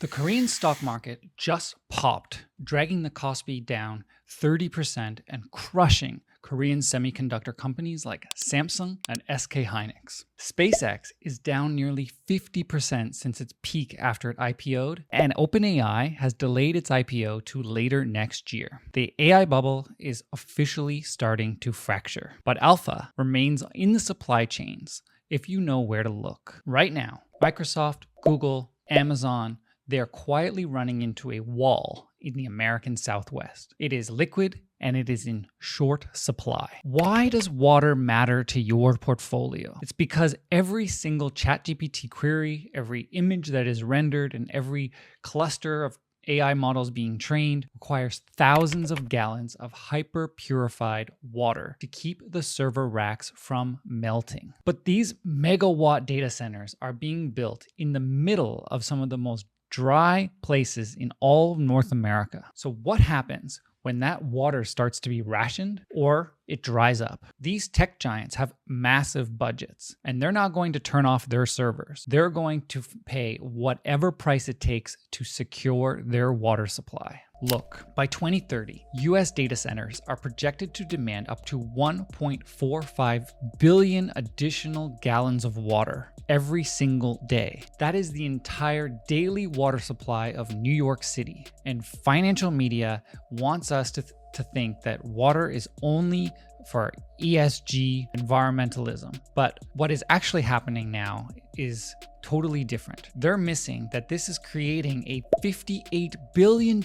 The Korean stock market just popped, dragging the KOSPI down 30% and crushing Korean semiconductor companies like Samsung and SK Hynix. SpaceX is down nearly 50% since its peak after it IPO'd, and OpenAI has delayed its IPO to later next year. The AI bubble is officially starting to fracture, but alpha remains in the supply chains if you know where to look. Right now, Microsoft, Google, Amazon, they are quietly running into a wall in the American Southwest. It is liquid and it is in short supply. Why does water matter to your portfolio? It's because every single ChatGPT query, every image that is rendered, and every cluster of AI models being trained requires thousands of gallons of hyper-purified water to keep the server racks from melting. But these megawatt data centers are being built in the middle of some of the most dry places in all of North America. So what happens when that water starts to be rationed or it dries up? These tech giants have massive budgets, and they're not going to turn off their servers. They're going to pay whatever price it takes to secure their water supply. Look, by 2030, US data centers are projected to demand up to 1.45 billion additional gallons of water every single day. That is the entire daily water supply of New York City. And financial media wants us to think that water is only for ESG environmentalism. But what is actually happening now is totally different. They're missing that this is creating a $58 billion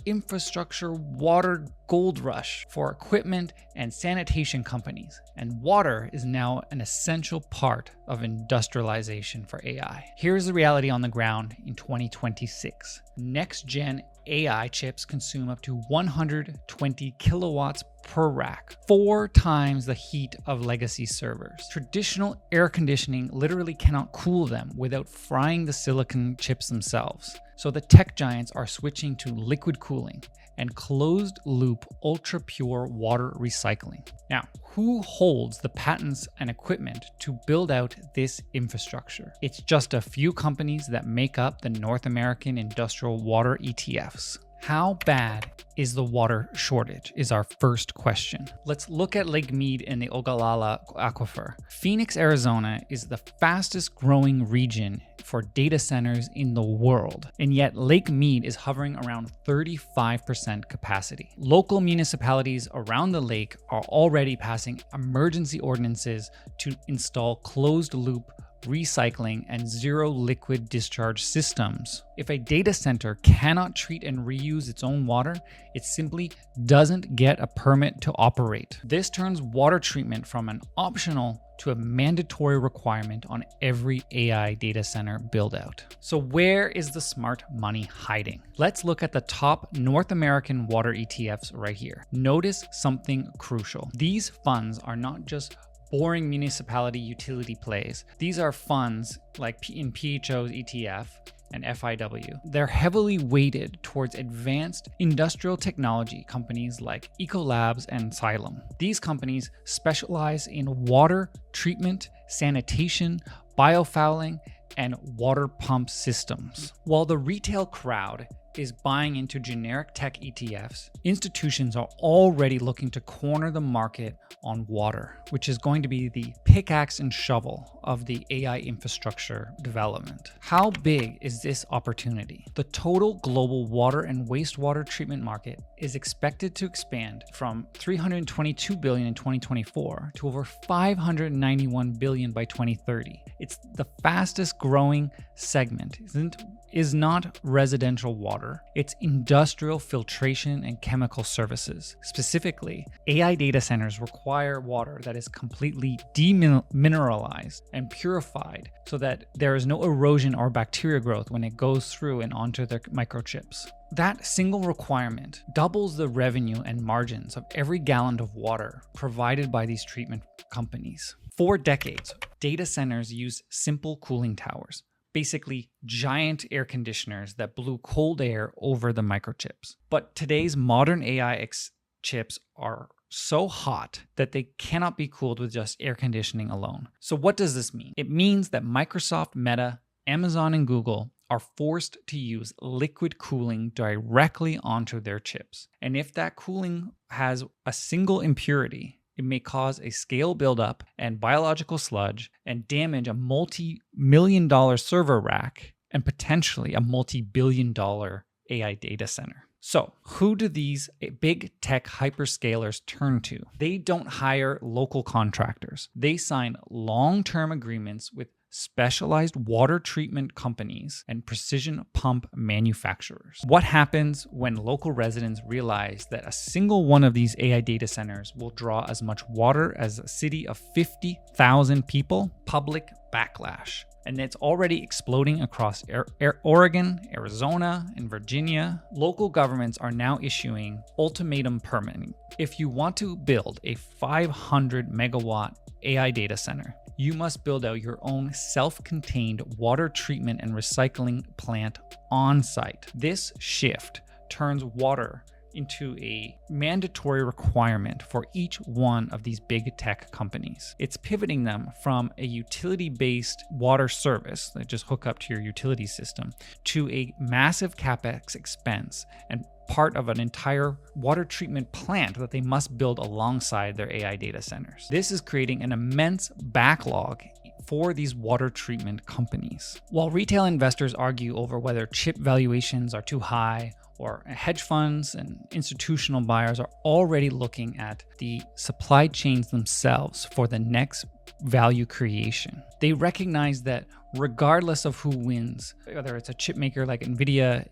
infrastructure water gold rush for equipment and sanitation companies. And water is now an essential part of industrialization for AI. Here's the reality on the ground in 2026. Next-gen AI chips consume up to 120 kilowatts per rack, 4 times the heat of legacy servers. Traditional air conditioning literally cannot cool them without frying the silicon chips themselves. So the tech giants are switching to liquid cooling and closed-loop ultra-pure water recycling. Now, who holds the patents and equipment to build out this infrastructure? It's just a few companies that make up the North American industrial water ETFs. How bad is the water shortage is our first question. Let's look at Lake Mead and the Ogallala Aquifer. Phoenix, Arizona is the fastest growing region for data centers in the world, and yet Lake Mead is hovering around 35% capacity. Local municipalities around the lake are already passing emergency ordinances to install closed-loop recycling and zero-liquid-discharge systems. If a data center cannot treat and reuse its own water, it simply doesn't get a permit to operate. This turns water treatment from an optional to a mandatory requirement on every AI data center build-out. So where is the smart money hiding? Let's look at the top North American water ETFs right here. Notice something crucial. These funds are not just boring municipality utility plays. These are funds like in PHO's ETF and FIW. They're heavily weighted towards advanced industrial technology companies like Ecolab and Xylem. These companies specialize in water treatment, sanitation, biofouling, and water pump systems. While the retail crowd is buying into generic tech ETFs, institutions are already looking to corner the market on water, which is going to be the pickaxe and shovel of the AI infrastructure development. How big is this opportunity? The total global water and wastewater treatment market is expected to expand from $322 billion in 2024 to over $591 billion by 2030. It's the fastest growing segment. Is not residential water, it's industrial filtration and chemical services. Specifically, AI data centers require water that is completely demineralized and purified so that there is no erosion or bacteria growth when it goes through and onto the microchips. That single requirement doubles the revenue and margins of every gallon of water provided by these treatment companies. For decades, data centers used simple cooling towers, basically giant air conditioners that blew cold air over the microchips. But today's modern AI chips are so hot that they cannot be cooled with just air conditioning alone. So what does this mean? It means that Microsoft, Meta, Amazon, and Google are forced to use liquid cooling directly onto their chips. And if that cooling has a single impurity, it may cause a scale buildup and biological sludge and damage a multi-million-dollar server rack and potentially a multi-billion-dollar AI data center. So, who do these big tech hyperscalers turn to? They don't hire local contractors. They sign long-term agreements with specialized water treatment companies and precision pump manufacturers. What happens when local residents realize that a single one of these AI data centers will draw as much water as a city of 50,000 people? Public backlash. And it's already exploding across Oregon, Arizona, and Virginia. Local governments are now issuing ultimatum permitting. If you want to build a 500 megawatt AI data center, you must build out your own self-contained water treatment and recycling plant on site. This shift turns water into a mandatory requirement for each one of these big tech companies. It's pivoting them from a utility-based water service that just hook up to your utility system to a massive capex expense and part of an entire water treatment plant that they must build alongside their AI data centers. This is creating an immense backlog for these water treatment companies. While retail investors argue over whether chip valuations are too high, or hedge funds and institutional buyers are already looking at the supply chains themselves for the next value creation. They recognize that regardless of who wins, whether it's a chip maker like NVIDIA,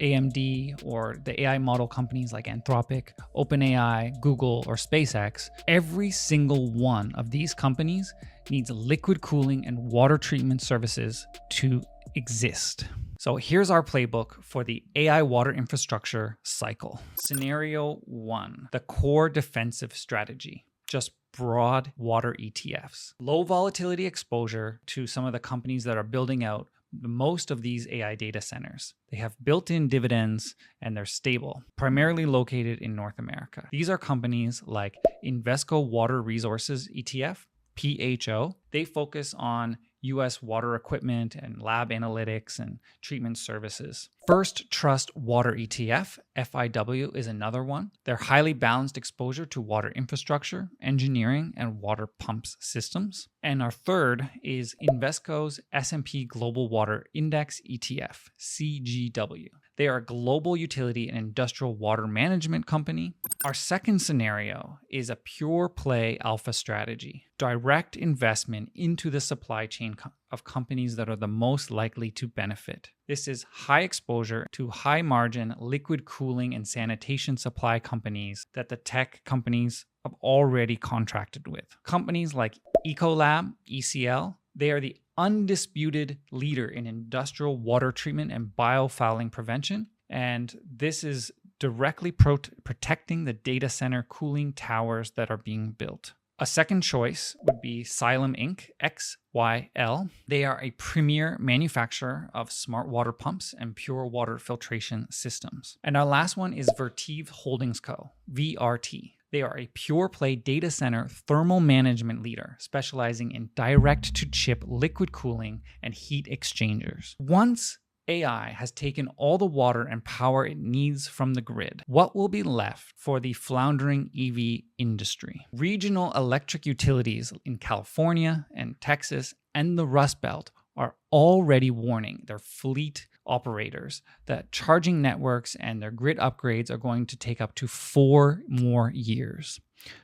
AMD, or the AI model companies like Anthropic, OpenAI, Google, or SpaceX, every single one of these companies needs liquid cooling and water treatment services to exist. So here's our playbook for the AI water infrastructure cycle. Scenario 1, the core defensive strategy. Just broad water ETFs. Low volatility exposure to some of the companies that are building out most of these AI data centers. They have built-in dividends and they're stable, primarily located in North America. These are companies like Invesco Water Resources ETF, PHO. They focus on US water equipment and lab analytics and treatment services. First Trust Water ETF, FIW, is another one. They're highly balanced exposure to water infrastructure, engineering, and water pumps systems. And our third is Invesco's S&P Global Water Index ETF, CGW. They are a global utility and industrial water management company. Our second scenario is a pure play alpha strategy, direct investment into the supply chain of companies that are the most likely to benefit. This is high exposure to high margin liquid cooling and sanitation supply companies that the tech companies have already contracted with. Companies like Ecolab, ECL, they are the undisputed leader in industrial water treatment and biofouling prevention. And this is directly protecting the data center cooling towers that are being built. A second choice would be Xylem Inc, XYL. They are a premier manufacturer of smart water pumps and pure water filtration systems. And our last one is Vertiv Holdings Co, VRT. They are a pure-play data center thermal management leader, specializing in direct-to-chip liquid cooling and heat exchangers. Once AI has taken all the water and power it needs from the grid, what will be left for the floundering EV industry? Regional electric utilities in California and Texas and the Rust Belt are already warning their fleet operators that charging networks and their grid upgrades are going to take up to 4 more years.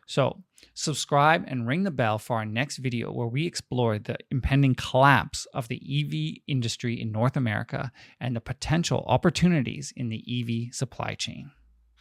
So subscribe and ring the bell for our next video where we explore the impending collapse of the EV industry in North America and the potential opportunities in the EV supply chain.